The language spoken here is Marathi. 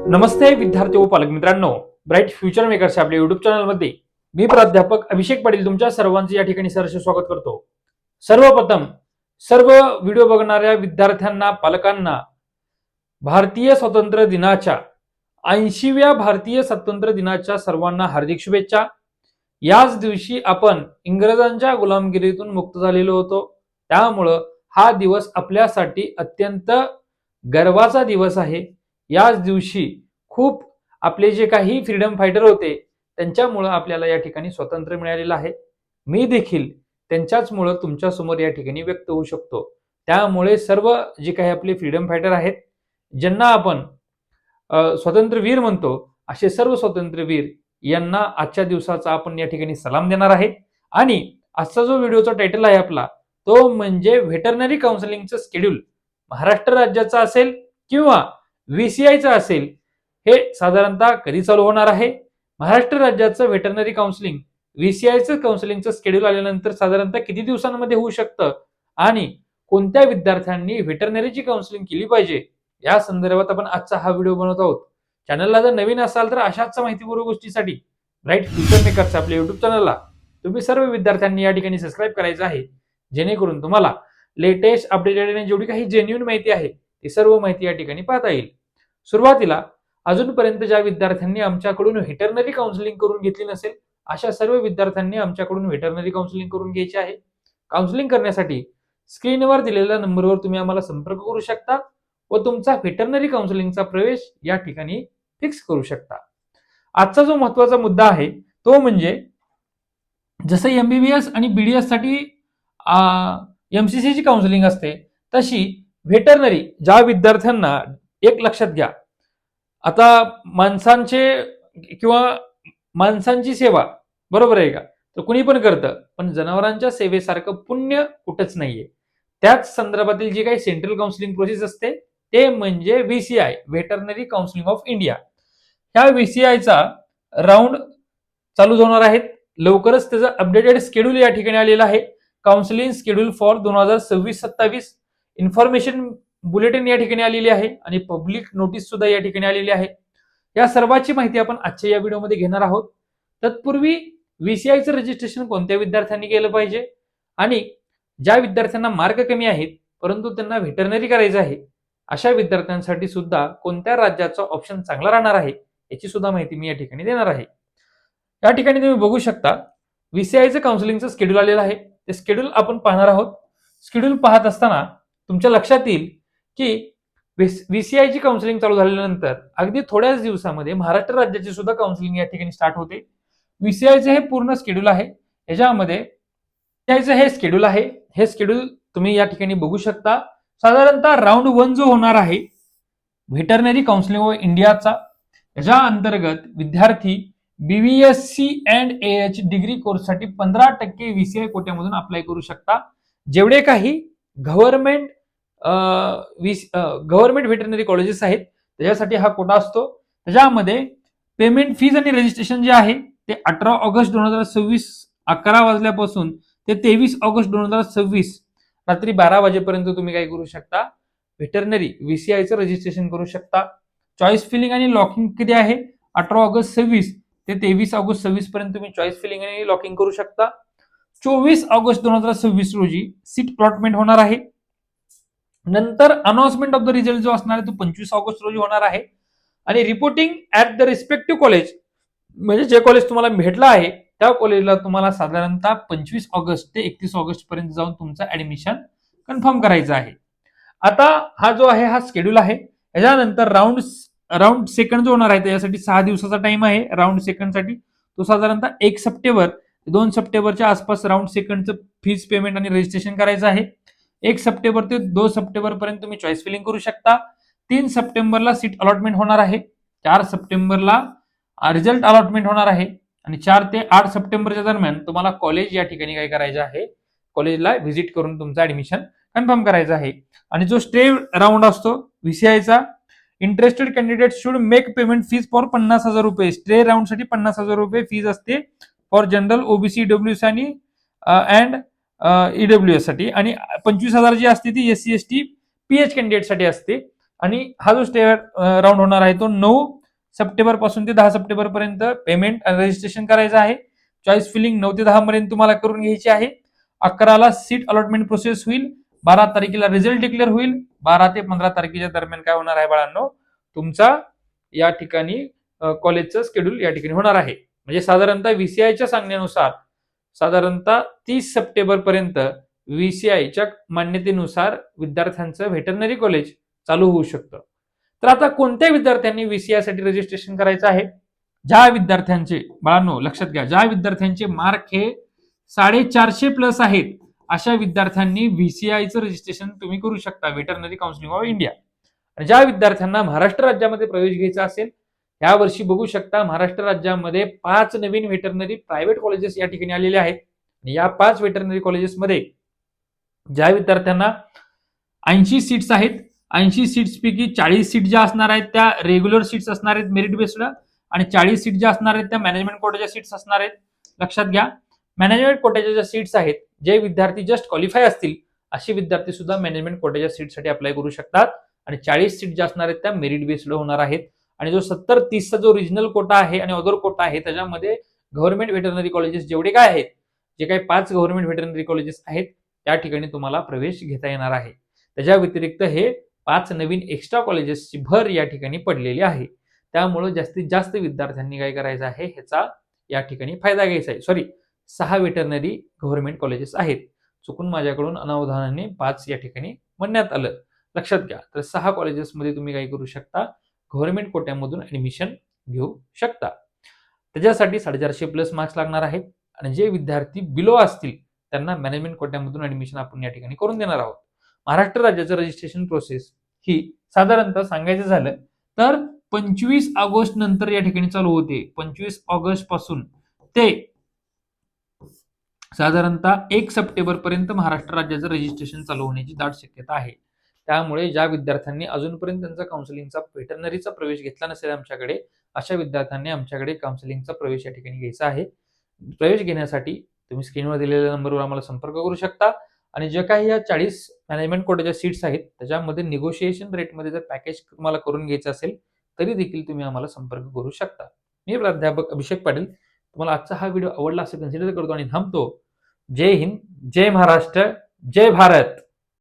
नमस्ते विद्यार्थी व पालक मित्रांनो, ब्राईट फ्युचर मेकर्स आपल्या युट्यूब चॅनलमध्ये मी प्राध्यापक अभिषेक पाटील तुमच्या सर्वांचे या ठिकाणी सहर्ष स्वागत करतो। सर्वप्रथम सर्व व्हिडिओ बघणाऱ्या विद्यार्थ्यांना, पालकांना भारतीय स्वातंत्र्य दिनाच्या 80व्या भारतीय स्वातंत्र्य दिनाच्या सर्वांना हार्दिक शुभेच्छा। याच दिवशी आपण इंग्रजांच्या गुलामगिरीतून मुक्त झालेलो होतो, त्यामुळं हा दिवस आपल्यासाठी अत्यंत गर्वाचा दिवस आहे। याच दिवशी खूप आपले जे काही फ्रीडम फायटर होते त्यांच्यामुळे आपल्याला या ठिकाणी स्वातंत्र्य मिळालेलं आहे। मी देखील त्यांच्याचमुळे तुमच्या समोर या ठिकाणी व्यक्त होऊ शकतो। त्यामुळे सर्व जे काही आपले फ्रीडम फायटर आहेत, ज्यांना आपण स्वातंत्र्यवीर म्हणतो, असे सर्व स्वातंत्र्यवीर यांना आजच्या दिवसाचा आपण या ठिकाणी सलाम देणार आहे। आणि आजचा जो व्हिडिओचा टायटल आहे आपला, तो म्हणजे व्हेटरनरी काउन्सिलिंगचं शेड्यूल महाराष्ट्र राज्याचा असेल किंवा व्हीसीआयचं असेल, हे साधारणतः कधी चालू होणार आहे। महाराष्ट्र राज्याचं व्हेटरनरी काउन्सिलिंग, व्हीसीआयचं काउन्सिलिंगचं शेड्यूल आल्यानंतर साधारणतः किती दिवसांमध्ये होऊ शकतं आणि कोणत्या विद्यार्थ्यांनी व्हेटरनरीची काउन्सिलिंग केली पाहिजे, या संदर्भात आपण आजचा हा व्हिडिओ बनवत आहोत। चॅनलला जर नवीन असाल तर अशाच माहितीपूर्ण गोष्टीसाठी ब्राईट फ्युचर मेकर्स आपल्या युट्यूब चॅनलला तुम्ही सर्व विद्यार्थ्यांनी या ठिकाणी सबस्क्राईब करायचं आहे, जेणेकरून तुम्हाला लेटेस्ट अपडेटेड आणि जेवढी काही जेन्युइन माहिती आहे ती सर्व माहिती या ठिकाणी पाहता येईल। सुरुवातीला अजूनपर्यंत ज्या विद्यार्थ्यांनी आमच्याकडून व्हेटरनरी काउन्सिलिंग करून घेतली नसेल, अशा सर्व विद्यार्थ्यांनी आमच्याकडून व्हेटरनरी काउन्सिलिंग करून घ्यायची आहे। काउन्सिलिंग करण्यासाठी स्क्रीनवर दिलेल्या नंबरवर तुम्ही आम्हाला संपर्क करू शकता व तुमचा व्हेटरनरी काउन्सिलिंगचा प्रवेश या ठिकाणी फिक्स करू शकता। आजचा जो महत्त्वाचा मुद्दा आहे तो म्हणजे जसं एमबीबीएस आणि बीडीएस साठी एमसीसीची काउन्सिलिंग असते, तशी व्हेटरनरी ज्या विद्यार्थ्यांना, एक लक्षात घ्या, आता माणसांची सेवा बरोबर आहे का, तर कुणी पण करतं, पण जनावरांच्या सेवेसारखं पुण्य कुठंच नाहीये। त्याच संदर्भातील जी काही सेंट्रल काउन्सिलिंग प्रोसेस असते ते म्हणजे व्हीसीआय, व्हेटरनरी काउन्सिलिंग ऑफ इंडिया। ह्या व्हीसीआयचा राऊंड चालू होणार आहेत लवकरच। त्याचं अपडेटेड शेड्यूल या ठिकाणी आलेलं आहे, counselling schedule for 2026-27 information bulletin या ठिकाणी आलेली आहे आणि पब्लिक नोटीस सुद्धा या ठिकाणी आलेली आहे। या सर्वांची माहिती आपण आजच्या या व्हिडिओमध्ये घेणार आहोत। तत्पूर्वी व्हीसीआयचं रजिस्ट्रेशन कोणत्या विद्यार्थ्यांनी केलं पाहिजे आणि ज्या विद्यार्थ्यांना मार्क कमी आहेत परंतु त्यांना व्हेटरनरी करायचं आहे, अशा विद्यार्थ्यांसाठी सुद्धा कोणत्या राज्याचा ऑप्शन चांगला राहणार आहे याची सुद्धा माहिती मी या ठिकाणी देणार आहे। या ठिकाणी तुम्ही बघू शकता व्हीसीआयचं काउन्सिलिंगचं शेड्यूल आलेलं आहे, ते शेड्यूल आपण पाहणार आहोत। शेड्यूल पाहत असताना तुमच्या लक्षात येईल की व्हीसीआयची काउन्सिलिंग चालू झाल्यानंतर अगदी थोड्याच दिवसामध्ये महाराष्ट्र राज्याची सुद्धा काउन्सिलिंग या ठिकाणी स्टार्ट होते। व्हीसीआयचं हे पूर्ण शेड्यूल आहे, याच्यामध्ये हे शेड्यूल आहे, हे शेड्यूल तुम्ही या ठिकाणी बघू शकता। साधारणतः राऊंड 1 जो होणार आहे व्हेटरनरी काउन्सिलिंग ऑफ इंडियाचा, याच्या अंतर्गत विद्यार्थी बीव्हीएससी अँड एएच डिग्री कोर्ससाठी 15% व्हीसीआय कोट्यामधून अप्लाय करू शकता। जेवढे काही गव्हर्नमेंट व्हेटरनरी कॉलेजेस आहेत त्याच्यासाठी हा कोटा असतो। त्याच्यामध्ये पेमेंट फीज आणि रजिस्ट्रेशन जे आहे ते 18 ऑगस्ट 2026 11 वाजल्यापासून ते 23 ऑगस्ट 2026 रात्री 12 वाजेपर्यंत तुम्ही काय करू शकता, व्हेटरनरी व्हीसीआयचं रजिस्ट्रेशन करू शकता। चॉईस फिलिंग आणि लॉकिंग किती आहे, 18 ऑगस्ट 26 ते 23 ऑगस्ट 26 पर्यंत तुम्ही चॉईस फिलिंग आणि लॉकिंग करू शकता। 24 ऑगस्ट 2026 रोजी सीट अलॉटमेंट होणार आहे। नंतर अनाउन्समेंट ऑफ द रिझल्ट जो असणार आहे तो 25 ऑगस्ट रोजी होणार आहे आणि reporting at the respective college, म्हणजे जे कॉलेज तुम्हाला भेटलं आहे त्या कॉलेजला तुम्हाला साधारणतः 25 ऑगस्ट ते 31 ऑगस्ट पर्यंत जाऊन तुमचं ऍडमिशन कन्फर्म करायचं आहे। आता हा जो आहे हा शेड्यूल आहे। याच्यानंतर राऊंड सेकंड जो होणार आहे त्यासाठी 6 दिवसाचा टाइम आहे। राऊंड सेकंड साठी तो साधारणतः 1 सप्टेंबर ते 2 सप्टेंबरच्या आसपास राऊंड सेकंडचं फीज पेमेंट आणि रजिस्ट्रेशन करायचं आहे। 1 सप्टेंबर ते 2 सप्टेंबर पर्यंत तुम्ही चॉईस फिलिंग करू शकता। 3 सप्टेंबरला सीट अलॉटमेंट होणार आहे। 4 सप्टेंबरला रिझल्ट अलॉटमेंट होणार आहे आणि 4 ते 8 सप्टेंबरच्या दरम्यान तुम्हाला कॉलेज या ठिकाणी काय करायचं आहे, कॉलेजला व्हिजिट करून तुमचं ऍडमिशन कन्फर्म करायचं आहे। आणि जो स्टे राऊंड असतो व्हीसीआयचा, interested candidate should make payment fees for 50,000 रुपये। स्टे राऊंड साठी 50,000 रुपये फीज असते फॉर जनरल, ओबीसी, ईडब्ल्यूएस आणि ईडब्ल्यूएस साठी, आणि 25,000 जी असते ती एससी एसटी पीएच कॅन्डिडेट साठी असते। आणि हा जो स्टे राऊंड होणार आहे तो 9 सप्टेंबर पासून ते 10 सप्टेंबर पर्यंत पेमेंट आणि रजिस्ट्रेशन करायचं आहे. चॉईस फिलिंग 9 ते 10 पर्यंत तुम्हाला करून घ्यायची आहे. 11ला सीट अलॉटमेंट प्रोसेस होईल. 12 तारखेला रिझल्ट डिक्लेअर होईल. 12 ते 15 तारखेच्या दरम्यान काय होणार आहे बाळांनो, तुमचा या ठिकाणी कॉलेजचं शेड्यूल या ठिकाणी होणार आहे. म्हणजे साधारणतः व्हीसीआयच्या सांगण्यानुसार साधारणतः 30 सप्टेंबर पर्यंत व्हीसीआयच्या मान्यतेनुसार विद्यार्थ्यांचं व्हेटरनरी कॉलेज चालू होऊ शकतं. तर आता कोणत्या विद्यार्थ्यांनी व्हीसीआय साठी रजिस्ट्रेशन करायचं आहे? ज्या विद्यार्थ्यांचे बाळांनो लक्षात घ्या, ज्या विद्यार्थ्यांचे मार्क हे 450 प्लस आहेत अशा विद्यार्थ्यांनी व्हीसीआयचं रजिस्ट्रेशन तुम्ही करू शकता, व्हेटरनरी काउन्सिलिंग ऑफ इंडिया. आणि ज्या विद्यार्थ्यांना महाराष्ट्र राज्यामध्ये प्रवेश घ्यायचा असेल, या वर्षी बघू शकता महाराष्ट्र राज्यामध्ये 5 नवीन व्हेटरनरी प्रायव्हेट कॉलेजेस या ठिकाणी आलेले आहेत. आणि या 5 व्हेटरनरी कॉलेजेसमध्ये ज्या विद्यार्थ्यांना 80 सीट्स आहेत, 80 सीट्स पैकी 40 सीट ज्या असणार आहेत त्या रेग्युलर सीट्स असणार आहेत मेरिट बेस्ड, आणि 40 सीट ज्या असणार आहेत त्या मॅनेजमेंट कोट्याच्या सीट्स असणार आहेत. लक्षात घ्या, मॅनेजमेंट कोट्याच्या ज्या सीट्स आहेत, जे विद्यार्थी जस्ट क्वालिफाय असतील असे विद्यार्थी सुद्धा मॅनेजमेंट कोट्याच्या सीटसाठी अप्लाय करू शकतात. आणि 40 सीट ज्या असणार आहेत त्या मेरिट बेस्ड होणार आहेत. आणि जो 70-30 चा जो रिजनल कोटा आहे आणि अदर कोटा आहे त्याच्यामध्ये गव्हर्नमेंट व्हेटरनरी कॉलेजेस जेवढे काय आहेत, जे काही 5 गव्हर्नमेंट व्हेटरनरी कॉलेजेस आहेत त्या ठिकाणी तुम्हाला प्रवेश घेता येणार आहे. त्याच्या व्यतिरिक्त हे 5 नवीन एक्स्ट्रा कॉलेजेसची भर या ठिकाणी पडलेली आहे. त्यामुळे जास्तीत जास्त विद्यार्थ्यांनी काय करायचं आहे, ह्याचा या ठिकाणी फायदा घ्यायचा आहे. 6 व्हेटरनरी गव्हर्नमेंट कॉलेजेस आहेत. चुकून माझ्याकडून अनावधानाने 5 या ठिकाणी म्हणण्यात आलं, लक्षात घ्या. तर 6 कॉलेजेसमध्ये तुम्ही काय करू शकता, गव्हर्नमेंट कोट्यामधून ऍडमिशन घेऊ शकता. त्याच्यासाठी 450 प्लस मार्क्स लागणार आहेत. आणि जे विद्यार्थी बिलो असतील त्यांना मॅनेजमेंट कोट्यामधून ऍडमिशन आपण या ठिकाणी करून देणार आहोत. महाराष्ट्र राज्याचं रजिस्ट्रेशन प्रोसेस ही साधारणतः सांगायचं झालं तर 25 ऑगस्ट नंतर या ठिकाणी चालू होते. 25 ऑगस्ट पासून ते साधारणतः 1 सप्टेंबर पर्यंत महाराष्ट्र राज्याचं रजिस्ट्रेशन चालू होण्याची दाट शक्यता आहे. त्यामुळे ज्या विद्यार्थ्यांनी अजूनपर्यंत त्यांचा काउन्सिलिंगचा व्हेटरनरीचा प्रवेश घेतला नसेल आमच्याकडे, अशा विद्यार्थ्यांनी आमच्याकडे काउन्सिलिंगचा प्रवेश या ठिकाणी घ्यायचा आहे. प्रवेश घेण्यासाठी तुम्ही स्क्रीनवर दिलेल्या नंबरवर आम्हाला संपर्क करू शकता. आणि जे काही या 40 मॅनेजमेंट कोट्याच्या सीट्स आहेत त्याच्यामध्ये निगोशिएशन रेटमध्ये जर पॅकेज तुम्हाला करून घ्यायचं असेल तरी देखील तुम्ही आम्हाला संपर्क करू शकता. मी प्राध्यापक अभिषेक पाटील तुम्हाला आजचा हा व्हिडिओ आवडला असे कन्सिडर करतो आणि थांबतो. जय हिंद, जय महाराष्ट्र, जय भारत.